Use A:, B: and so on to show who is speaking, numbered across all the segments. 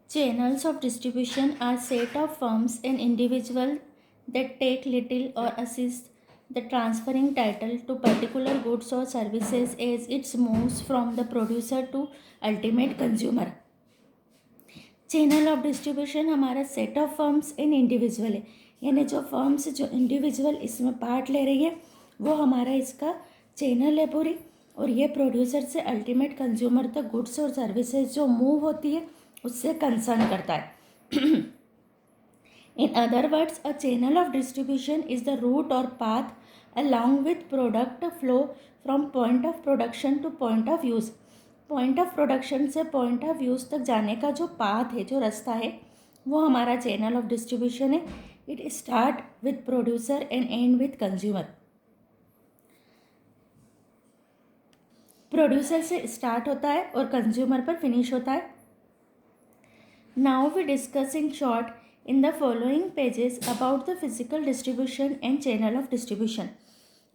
A: Channels of distribution are set of firms and individuals that take little or assist the transferring title to particular goods or services as it moves from the producer to ultimate consumer. Channel of distribution हमारा set of firms in individual है, यानी जो firms जो individual इसमें part ले रही है वो हमारा इसका चैनल है पूरी, और ये प्रोड्यूसर से अल्टीमेट कंज्यूमर तक गुड्स और सर्विसेज जो मूव होती है उससे कंसर्न करता है. In other words, a channel of distribution is the route or path along with product flow from point of production to point of use. Point of production से point of use तक जाने का जो path है, जो रास्ता है, वो हमारा चैनल ऑफ डिस्ट्रीब्यूशन है. It start with producer and end with consumer. Producer से स्टार्ट होता है और कंज्यूमर पर फिनिश होता है. Now we discuss in short in the following pages about the physical distribution and channel of distribution.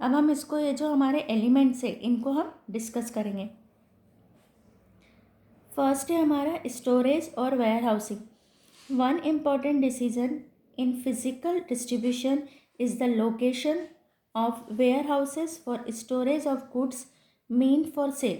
A: अब हम इसको, ये जो हमारे एलिमेंट्स है इनको हम डिस्कस करेंगे. फर्स्ट है हमारा स्टोरेज और warehousing. One important decision in physical distribution is the location of warehouses for storage of goods mean for sale.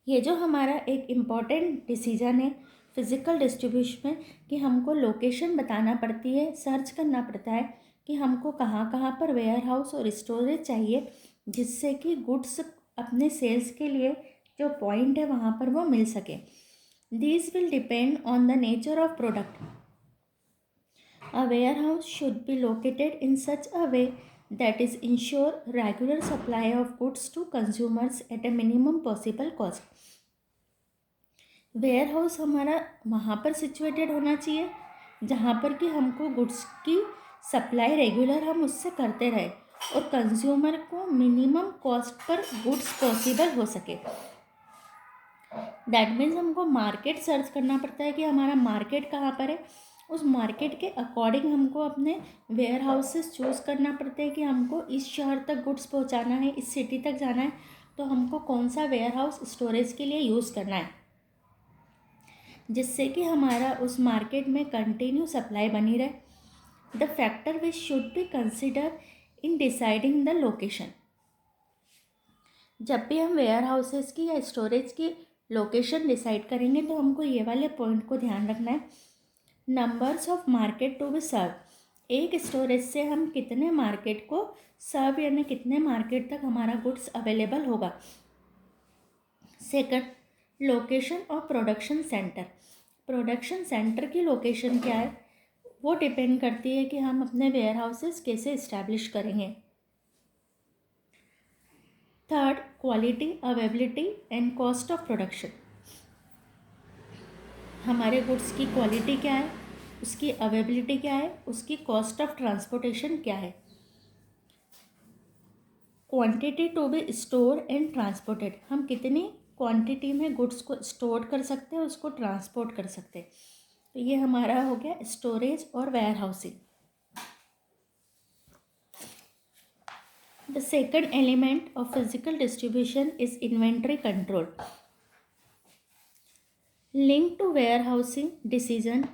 A: ये जो हमारा एक इम्पॉर्टेंट डिसीजन है फिज़िकल डिस्ट्रीब्यूशन में कि हमको लोकेशन बताना पड़ती है, सर्च करना पड़ता है कि हमको कहाँ कहाँ पर वेयर हाउस और स्टोरेज चाहिए, जिससे कि गुड्स अपने सेल्स के लिए जो पॉइंट है वहाँ पर वो मिल सके. These will depend on the nature of product. A warehouse should be located in such a way that is ensure regular supply of goods to consumers at a minimum possible cost. Warehouse हमारा वहाँ पर situated होना चाहिए जहाँ पर कि हमको goods की सप्लाई रेगुलर हम उससे करते रहे और कंज्यूमर को minimum cost per goods possible हो सके. दैट मीन्स हमको मार्केट सर्च करना पड़ता है कि हमारा मार्केट कहाँ पर है. उस मार्केट के अकॉर्डिंग हमको अपने वेयर हाउसेस चूज़ करना पड़ते हैं कि हमको इस शहर तक गुड्स पहुँचाना है, इस सिटी तक जाना है, तो हमको कौन सा वेयर हाउस स्टोरेज के लिए यूज़ करना है, जिससे कि हमारा उस मार्केट में कंटिन्यू सप्लाई बनी रहे. The factor which should be consider in deciding the location. जब भी हम वेयर हाउसेस की या स्टोरेज की लोकेशन डिसाइड करेंगे तो हमको ये वाले पॉइंट को ध्यान रखना है. Numbers of market to be serve. एक स्टोरेज से हम कितने मार्केट को सर्व, यानी कितने मार्केट तक हमारा गुड्स अवेलेबल होगा. Second, location of production centre. Production centre की लोकेशन क्या है वो डिपेंड करती है कि हम अपने वेयर हाउसेस कैसे इस्टेब्लिश करेंगे. Third, quality, availability and cost of production. हमारे गुड्स की क्वालिटी क्या है, उसकी अवेलेबिलिटी क्या है, उसकी कॉस्ट ऑफ ट्रांसपोर्टेशन क्या है. Quantity to be store and transported. हम कितनी क्वांटिटी में गुड्स को स्टोर कर सकते हैं, उसको ट्रांसपोर्ट कर सकते हैं. तो ये हमारा हो गया स्टोरेज और warehousing. The second element of physical distribution is inventory control. Link to warehousing decision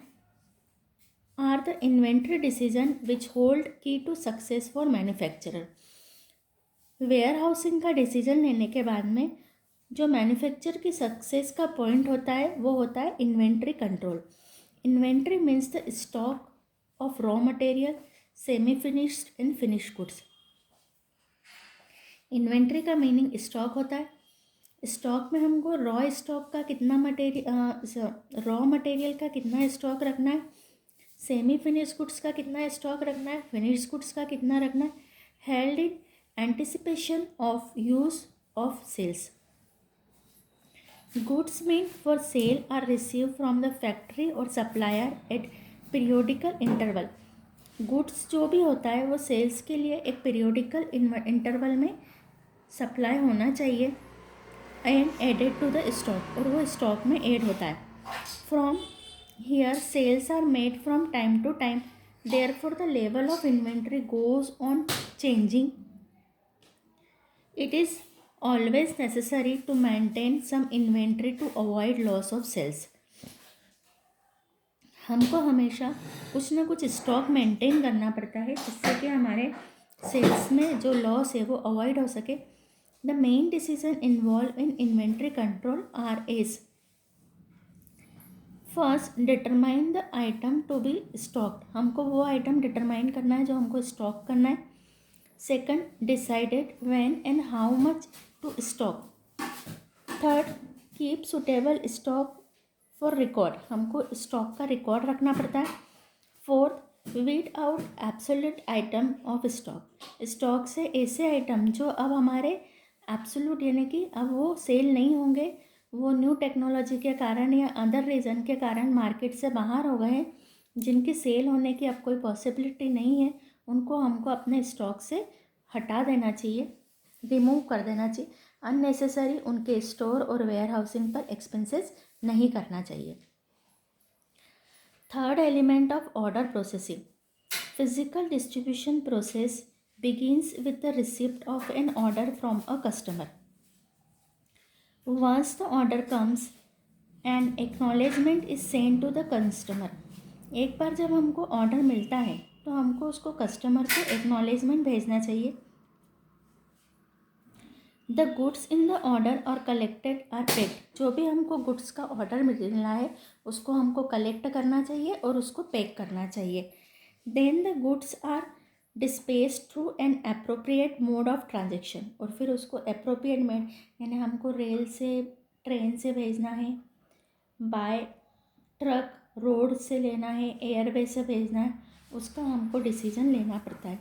A: are the inventory decision which hold key to success for manufacturer. Warehousing का डिसीजन लेने के बाद में जो manufacture की success का point होता है वो होता है inventory control. Inventory means the stock of raw material, semi finished and finished goods. Inventory का मीनिंग स्टॉक होता है. स्टॉक में हमको रॉ स्टॉक का कितना रॉ मटेरियल का कितना स्टॉक रखना है, सेमी फिनिश गुड्स का कितना स्टॉक रखना है, फिनिश गुड्स का कितना रखना है, held in anticipation of use of sales. Goods meant for sale are received from the factory or supplier at periodical interval. Goods जो भी होता है वो सेल्स के लिए एक periodical interval में सप्लाई होना चाहिए and added to the stock, और वो स्टॉक में ऐड होता है. From here sales are made from time to time. Therefore the level of inventory goes on changing. It is always necessary to maintain some inventory to avoid loss of sales. हमको हमेशा कुछ ना कुछ stock maintain करना पड़ता है जिससे कि हमारे सेल्स में जो लॉस है वो अवॉइड हो सके. The main decision involve in inventory control are as first determine the item to be stocked. हमको वो आइटम डिटरमाइन करना है जो हमको स्टॉक करना है. Second decided when and how much to stock. Third keep suitable stock for record. हमको stock का रिकॉर्ड रखना पड़ता है. Fourth weed out absolute item of stock. Stock से ऐसे आइटम जो अब हमारे एब्सोल्यूट यानी कि अब वो सेल नहीं होंगे, वो न्यू टेक्नोलॉजी के कारण या अदर रीज़न के कारण मार्केट से बाहर हो गए हैं, जिनकी सेल होने की अब कोई पॉसिबिलिटी नहीं है, उनको हमको अपने स्टॉक से हटा देना चाहिए, रिमूव कर देना चाहिए. अननेसेसरी उनके स्टोर और वेयर हाउसिंग पर एक्सपेंसेस नहीं करना चाहिए. Third element of order processing. Physical distribution process begins with the receipt of an order from a customer. Once the order comes, an acknowledgement is sent to the customer. एक बार जब हमको order मिलता है तो हमको उसको कस्टमर को acknowledgement भेजना चाहिए. The goods in the order और कलेक्टेड आर पेड. जो भी हमको गुड्स का ऑर्डर मिला है उसको हमको कलेक्ट करना चाहिए और उसको पैक करना चाहिए. Then the goods are dispatch through an appropriate mode of transaction. और फिर उसको अप्रोप्रिएट मोड यानी हमको रेल से ट्रेन से भेजना है, बाय ट्रक रोड से लेना है, एयरवे से भेजना है, उसका हमको डिसीजन लेना पड़ता है.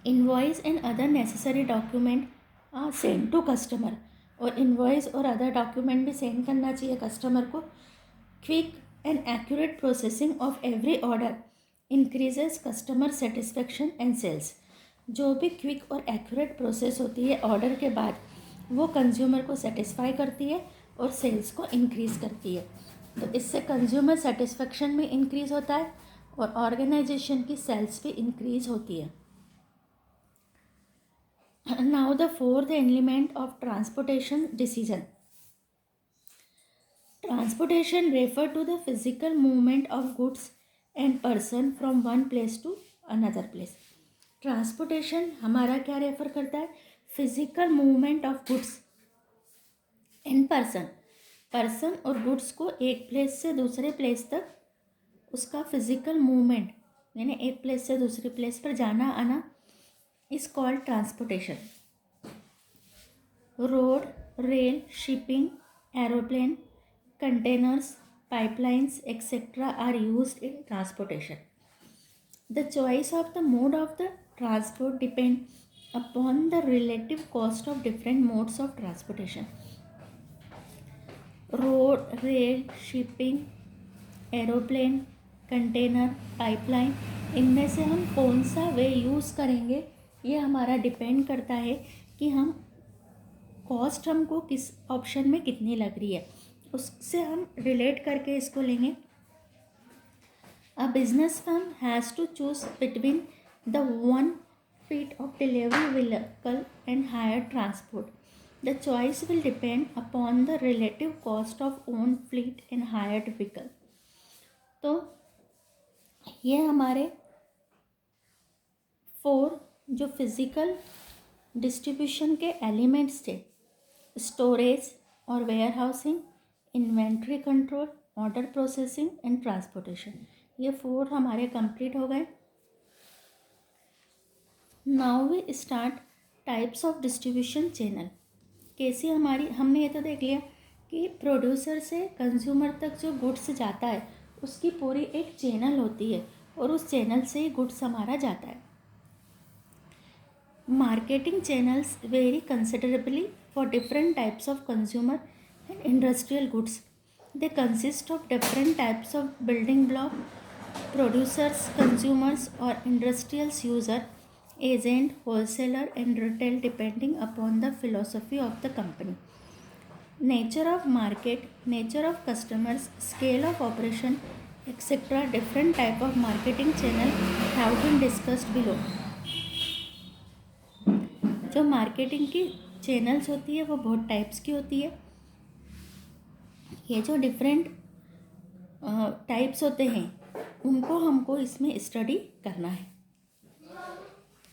A: Invoice and other necessary document are send to customer. और इन्वॉइस और अदर डॉक्यूमेंट भी सेंड करना चाहिए कस्टमर को. Quick and accurate processing of every order increases customer satisfaction and sales. जो भी क्विक और एक्यूरेट प्रोसेस होती है ऑर्डर के बाद वो कंज्यूमर को सेटिस्फाई करती है और सेल्स को इंक्रीज़ करती है. तो इससे कंज्यूमर सेटिस्फेक्शन भी इंक्रीज़ होता है और ऑर्गेनाइजेशन की सेल्स भी इंक्रीज़ होती है. Now the fourth element of transportation decision. Transportation refer to the physical movement of goods and person from one place to another place. Transportation हमारा क्या रेफर करता है? Physical movement of goods and person और goods को एक place से दूसरे place तक उसका फिजिकल मूवमेंट यानी एक प्लेस से दूसरी प्लेस पर जाना आना is called transportation. Road, rail, shipping, aeroplane, containers, pipelines, etc. are used in transportation. The choice of the mode of the transport depends upon the relative cost of different modes of transportation. Road, rail, shipping, aeroplane, container, pipeline, इनमें से हम कौन सा वे use करेंगे ये हमारा depend करता है कि हम कॉस्ट हमको किस ऑप्शन में कितनी लग रही है, उससे हम रिलेट करके इसको लेंगे. A business firm has to choose between the 1 feet of delivery vehicle and hire transport. The choice will depend upon the relative cost of own fleet and hired vehicle. तो ये हमारे 4 जो फिज़िकल डिस्ट्रीब्यूशन के elements थे, storage और warehousing, inventory control, order processing and transportation, ये 4 हमारे complete हो गए. Now we start types of distribution channel. कैसी हमारी हमने ये तो देख लिया कि प्रोड्यूसर से कंज्यूमर तक जो गुड्स जाता है उसकी पूरी एक चैनल होती है और उस चैनल से ही गुड्स हमारा जाता है. Marketing channels vary considerably for different types of consumer and industrial goods. They consist of different types of building block, producers, consumers और industrials user, agent, wholesaler and retail depending upon the philosophy of the company. Nature of market, nature of customers, scale of operation, etc. different type of marketing channel have been discussed below. जो marketing की channels होती है वो बहुत types की होती है. ये जो डिफरेंट टाइप्स होते हैं उनको हमको इसमें स्टडी करना है।